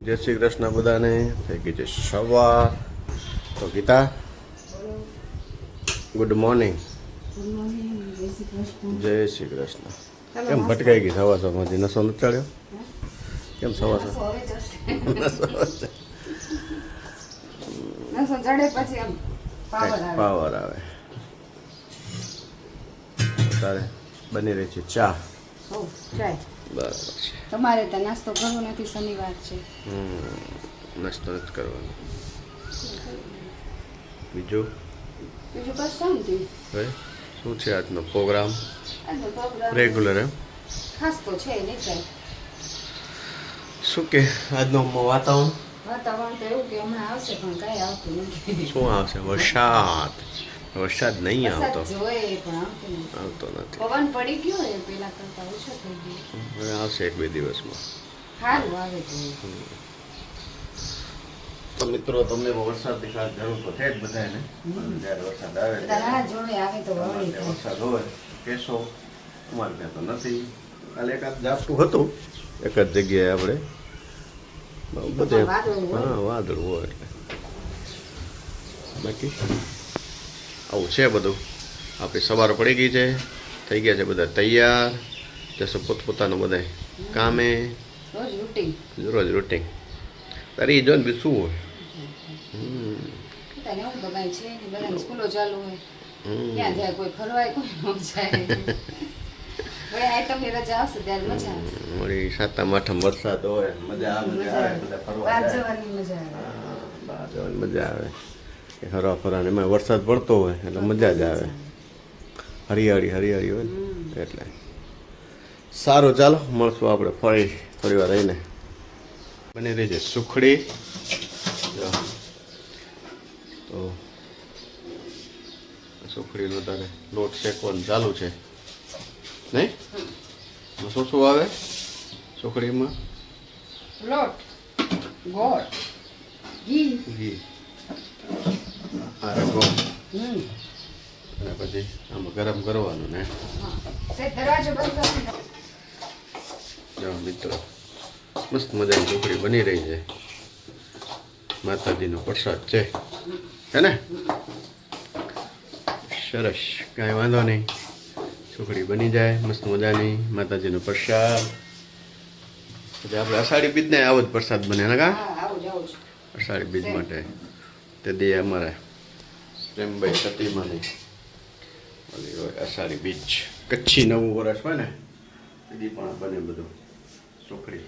જય શ્રી કૃષ્ણ બધાને. થઈ ગઈ છે સવાર. તો ગીતા, ગુડ મોર્નિંગ. જય શ્રી કૃષ્ણ. કેમ ભટકાઈ ગઈ સવાર સવારમાંથી? નસો નથી ચડ્યો? કેમ સવાર સવાર પાવર આવે? તારે બની રહી છે ચા. બરાબર છે. તમારે તો નાસ્તો કરવો નથી, શનિવાર છે. નાસ્તો નથી કરવાનો. બીજું બસ શાંતિ. હવે શું છે આજનો પ્રોગ્રામ? રેગ્યુલર એમ? ખાસ તો છે નહીં કાંઈ. શું કે આજનું વાતાવરણ? વાતાવરણ તો એવું કે હમણાં આવશે પણ કાંઈ આવતું નથી. શું આવશે? વરસાદ. વરસાદ નહીં આવતો. જોઈએ પણ આવતો નથી. પવન પડી ગયો એ પેલા કરતા ઓછો થઈ ગયો. હવે આવશે એક બે દિવસમાં. સારું આવે તો મિત્રો, તમને વરસાદની ખાસ જરૂર તો છે જ બધાને. જ્યારે વરસાદ આવે જોડે આવે તો વરસાદ હોય કેશો. અમારે ત્યાં તો નથી. કાલે એકાદ ઝાપટું હતું એક જ જગ્યાએ. આપણે બધે હા વાદળ હોય એટલે બાકી આવું છે બધું. આપણી સવાર પડી ગઈ છે, થઈ ગયા છે બધા તૈયાર. જશે પોતપોતાનું બધા કામે. રોજ રૂટિંગ. તારે એ જો ને બી શું હોય. સ્કૂલો ચાલુ હોય ક્યાં જાય કોઈ ફરવાય કોઈ ન જાય. રજા આવશે ત્યારે મજા આવશે. વળી સાતમ આઠમ વરસાદ હોય મજા આવે. બધા ફરવા બહાર જવાની મજા આવે. બહાર જવાની મજા આવે. હરવા ફરવાની એમાં વરસાદ પડતો હોય એટલે મજા જ આવે. હરિયાળી હરિયાળી હોય ને એટલે સારું. ચાલો મળશું આપણે ફરી થોડી વાર રહીને. બની રહી છે સુખડી. તો સુખડીનો તારે લોટ શેકવાનું ચાલુ છે નહીં? શું શું આવે સુખડીમાં? લોટ, ગોળ, ઘી. અરે ગોળ. અને પછી આમાં ગરમ કરવાનું ને. જો મિત્રો, મસ્ત મજાની સુખડી બની રહી છે. માતાજીનો પ્રસાદ છે હે ને? સરસ, કાંઈ વાંધો નહીં. સુખડી બની જાય મસ્ત મજાની. માતાજીનો પ્રસાદ. પછી આપણે અષાઢી બીજને આવો જ પ્રસાદ બને ને? કા અષાઢી બીજ માટે તે દે અમારે પ્રેમભાઈ સતીમાની ઓલી હોય અષાઢી બીજ. કચ્છી નવું વર્ષ હોય ને તેથી પણ બને બધું સુખડી.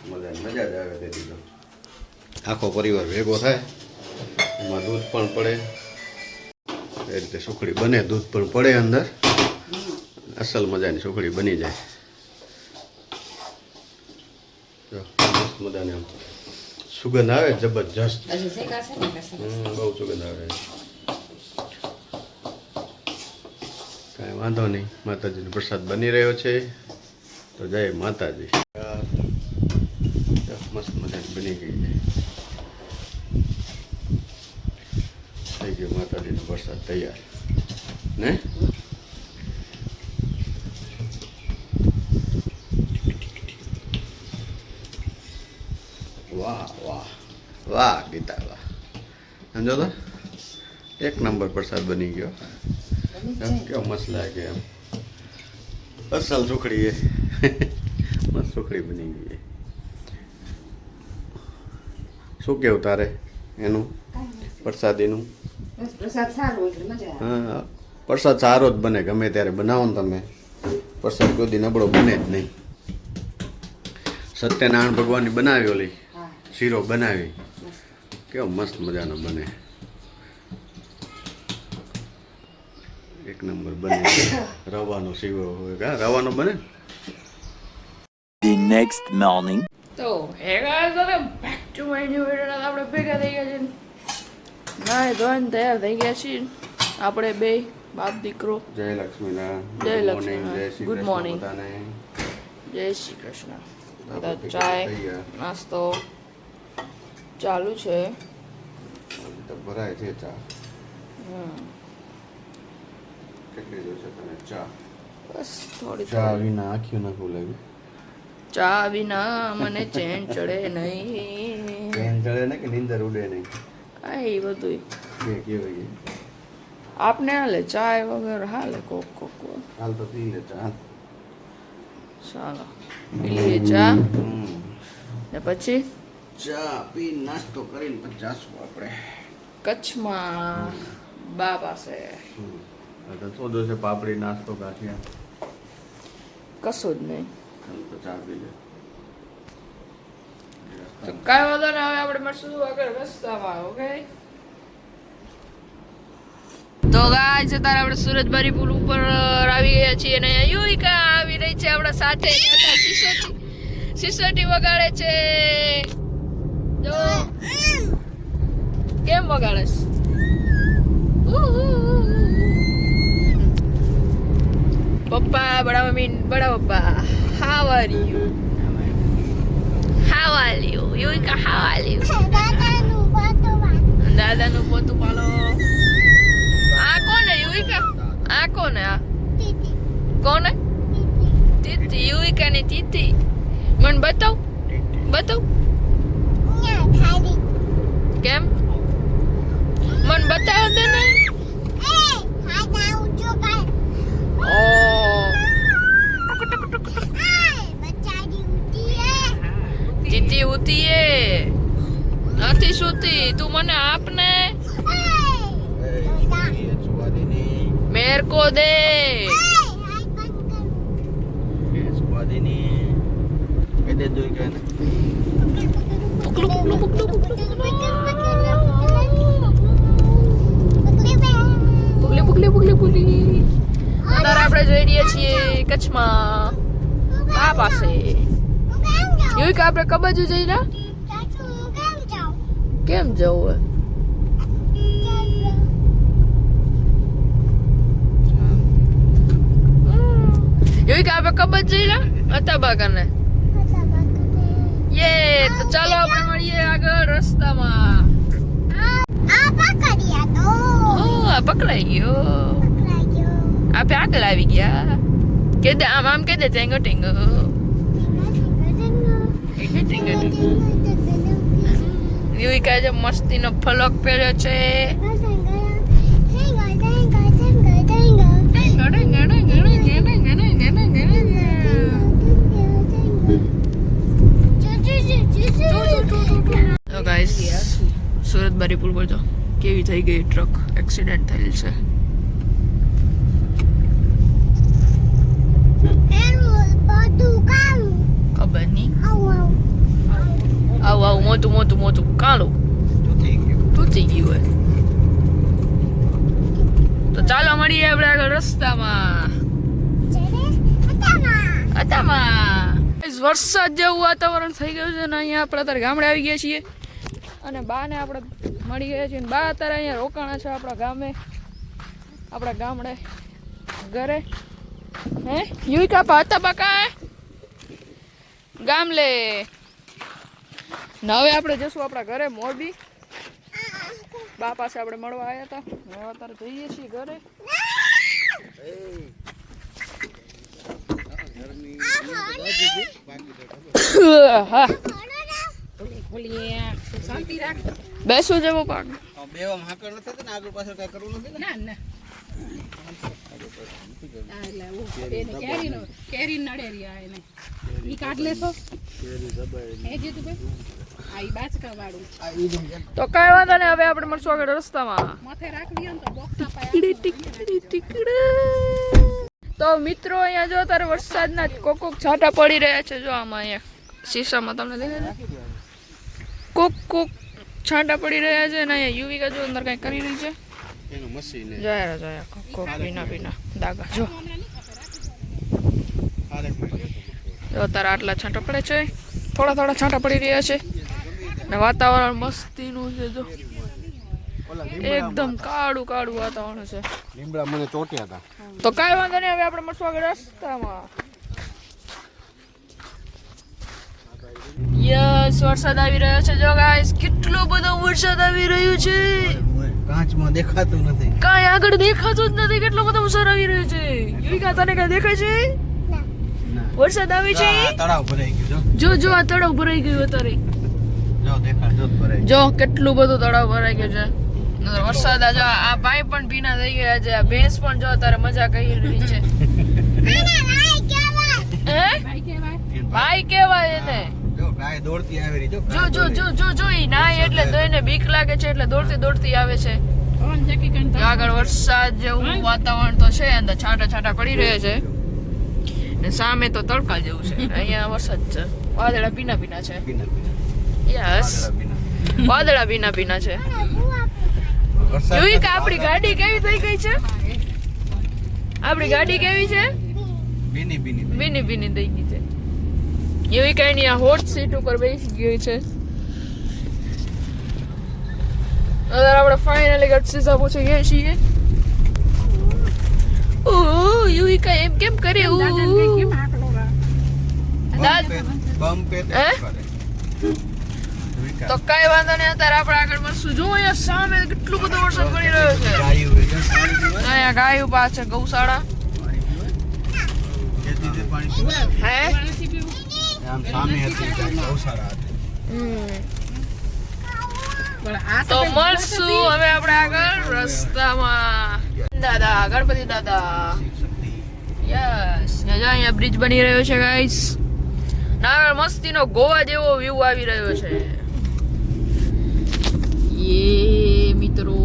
મજા જ આવે તેથી તો. આખો પરિવાર ભેગો થાય, એમાં દૂધ પણ પડે. એ રીતે સુખડી બને, દૂધ પણ પડે અંદર. અસલ મજાની સુખડી બની જાય. જો મસ્ત મજાની આમ સુગંધ આવે જબરજસ્ત. બહુ સુગંધ આવે. કાંઈ વાંધો નહીં. માતાજીનો પ્રસાદ બની રહ્યો છે તો જય માતાજી. મસ્ત મજાની બની ગઈ છે. થઈ ગયો માતાજીનો પ્રસાદ તૈયાર ને? વાહ વાહ વાહ ગીતા વાહ. સમજો તો એક નંબર પ્રસાદ બની ગયો. કેવો મસ્ત લાગે એમ. અસલ સુખડી એ મસ્ત સુખડી બની ગઈ. શું કેવું તારે એનું પ્રસાદીનું? પ્રસાદ સારો એટલે મજા આવે. હા, પ્રસાદ સારો જ બને ગમે ત્યારે બનાવો ને તમે. પ્રસાદ કોઈ દી નબળો બને જ નહીં. સત્યનારાયણ ભગવાનની બનાવી ઓલી શીરો બનાવી, કેવો મસ્ત મજાનો બને. એક નંબર બને. રવાનો શીરો હોય કા રવાનો બને. The next morning. તો હે guys, welcome back to my new video. આપણે ભેગા થઈ ગયા છે, નાય ધોઈને તૈયાર થઈ ગયા છીએ આપણે બે બાપ દીકરો. જય લક્ષ્મીનારાયણ. જય લક્ષ્મીનારાયણ. Good morning. જય શ્રી કૃષ્ણ. બધા ચાય નાસ્તો ચાલુ છે. ભરાય છે ચા. કેટલી જોશે તને ચા? બસ થોડી ચા વિના આખી નાખવું લાગે. ચા વિના મને ચેન ચડે નહીં. ટ્રેન ચડે ને કે નીંદર ઉડે નહીં આ એ બધું બે કહેવાય આપને હાલે ચાય વગર હાલે કોક કોક હાલ તો પી લે ચા ચાલો પી લઈએ ચા ને પછી ચા પી નાસ્તો કરીને પછી જાશું આપણે કચ્છમાં બા પાસે તો સોદો છે પાપડી નાસ્તો ગાંઠિયા કશું જ નહીં. ચાલ તો ચા પી લે તો કાંઈ વાંધો નહીં, હવે આપણે મળશું આગળ રસ્તામાં. ઓકે તો ગાઈસ અત્યારે આપણે સુરજબારી પુલ ઉપર આવી ગયા છીએ અને અહીંયા યુવિકા આવી રહી છે આપણા સાથે. સિસોટી વગાડે છે જો કેમ વગાડેસ? પપ્પા બડા મમ્મી બડા પપ્પા how are you Yuvika how are you દાદાનું પોતું પાલો. આ કોને યુવિકા? આ કોને? આ કોને? તીતી. યુવિકાની તીતી. મને બતાવ કેમ મને બતાવ દે ને. તીતી ઉતી એ નથી સુતી. તું મને આપ ને. મેર કો દે. પુકલી. અત્યારે આપણે જઈ રહ્યા છીએ કચ્છમાં આ પાસે. યુવિકા આપણે કઈ બાજુ જઈ રહ્યા? કેમ જવું? યુવિકા આપણે કઈ બાજુ જઈ રહ્યા? અતાબા કને. યે તો ચાલો આપણે મળીએ આગળ રસ્તામાં. આ પકડાઈ ગયો. આપણે આગળ આવી ગયા. કે દે આમ કે દે ટેંગો ટેંગો. યુવિકા જે મસ્તીનો ફલક પહેર્યો છે. તો ગાઈસ સુરતબારી પુલ પર જો કેવી થઈ ગઈ ટ્રક એક્સિડન્ટ થયેલ છે. ખબર નહીં. આવું મોટું કાળું તૂટી ગયું હોય. તો ચાલો મળીએ આપણે આગળ રસ્તામાં. વરસાદ જેવું વાતાવરણ થઈ ગયું છે ને અહીંયા આપણે અત્યારે ગામડે આવી ગયા છીએ અને બાને આપણે મળી ગયા છીએ. બા અત્યારે અહીંયા રોકાણા છે આપણા ગામે, આપણા ગામડે ઘરે. હે યુવિકા પાતા બકા ગામ લે. ને હવે આપણે જશું આપણા ઘરે મોરબી. બા પાસે આપણે મળવા આવ્યા હતા. હવે અત્યારે જઈએ છીએ ઘરે. હા બેસું જેવું પાક તો કઈ વાંધો નહીં. હવે આપણે મળશું આગળ રસ્તામાં. તો મિત્રો અહીંયા જો તારે વરસાદના કોક છાંટા પડી રહ્યા છે. જો આમાં અહીંયા શીશામાં તમને દેખાય છે કોક છાંટા પડી રહ્યા છે અને અહીંયા યુવિકા જો અંદર કઈ કરી રહી છે. જોયા કોક ભીના દાગા જો તારે આટલા છાંટા પડે છે. થોડા છાંટા પડી રહ્યા છે ને વાતાવરણ મસ્તીનું છે. જો એકદમ કાળું વાતાવરણ છે. લીમડા મને ચોટ્યા હતા. તો કાંઈ વાંધો નહીં. હવે આપણે મળશું આગળ રસ્તામાં. યસ વરસાદ આવી રહ્યો છે. જો ગાઈસ કેટલો બધો વરસાદ આવી રહ્યો છે. કાચમાં દેખાતું નથી. કાંઈ આગળ દેખાતું જ નથી. કેટલો બધો વરસાદ આવી રહ્યો છે. યુવિકા તને કઈ દેખાય છે? વરસાદ આવે છે આ તળાવ ભરાઈ ગયું જો જો આ તળાવ ભરાઈ ગયું અત્યારે જો દેખાડ જો ભરાઈ જો કેટલું બધું તળાવ ભરાઈ ગયું છે નહીંતર વરસાદ આ જો આ ભાઈ પણ ભીના થઈ ગયા છે આ ભેંસ પણ જો અત્યારે મજા કરી રહી છે હે ભાઈ કેવાય એને જો ગાય દોડતી આવી રહી જો જો જો જો જો ઈ નાય એટલે તો એને બીક લાગે છે એટલે દોડતી દોડતી આવે છે આગળ વરસાદ જેવું વાતાવરણ તો છે અંદર છાંટા છાંટા પડી રહ્યા છે ને સામે તો તડકા જેવું છે અહીંયા વરસાદ છે વાદળા ભીના ભીના છે યસ વાદળા ભીના ભીના છે યુવિકા આપણી ગાડી કેવી થઈ ગઈ છે આપણી ગાડી કેવી છે બીની બીની ભીની ભીની થઈ ગઈ છે યુવિકા એની આ હોટ સીટ ઉપર બેસી ગઈ છે અગર આપણે ફાઇનલી ગટસીસા પહોંચી ગયા છીએ ઓ યુવિકા એમ કેમ કરે ઓ દાદ બમ પે હે? તો કઈ વાંધો નહીં અત્યારે આપણે આગળ મળશું જો અહીંયા સામે કેટલું બધો વરસાદ પડી રહ્યો છે અહીંયા ગાયો પાછળ ગૌશાળા હે આમ સામે હતી ગૌશાળા તો મળશું હવે આપણે આગળ રસ્તામાં દાદા ગણપતિ દાદા યસ અહીંયા બ્રિજ બની રહ્યો છે ગાઈસ ના મસ્તીનો ગોવા જેવો વ્યૂ આવી રહ્યો છે યે મિત્રો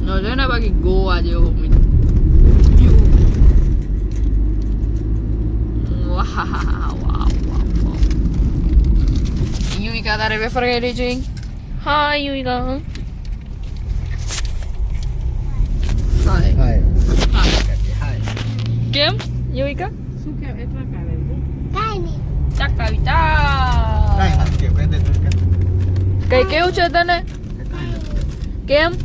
ન છે ને બાકી ગોવા જેવો વાહ વાહ યુવિકા તારે વેફર કઈ રહી છે હા યુવિકા હાય હાય કેમ યુવિકા શું કે એટલા કાલે ચકાવી ચા કાઈ નથી કે કઈ કેવું છે તને કેમ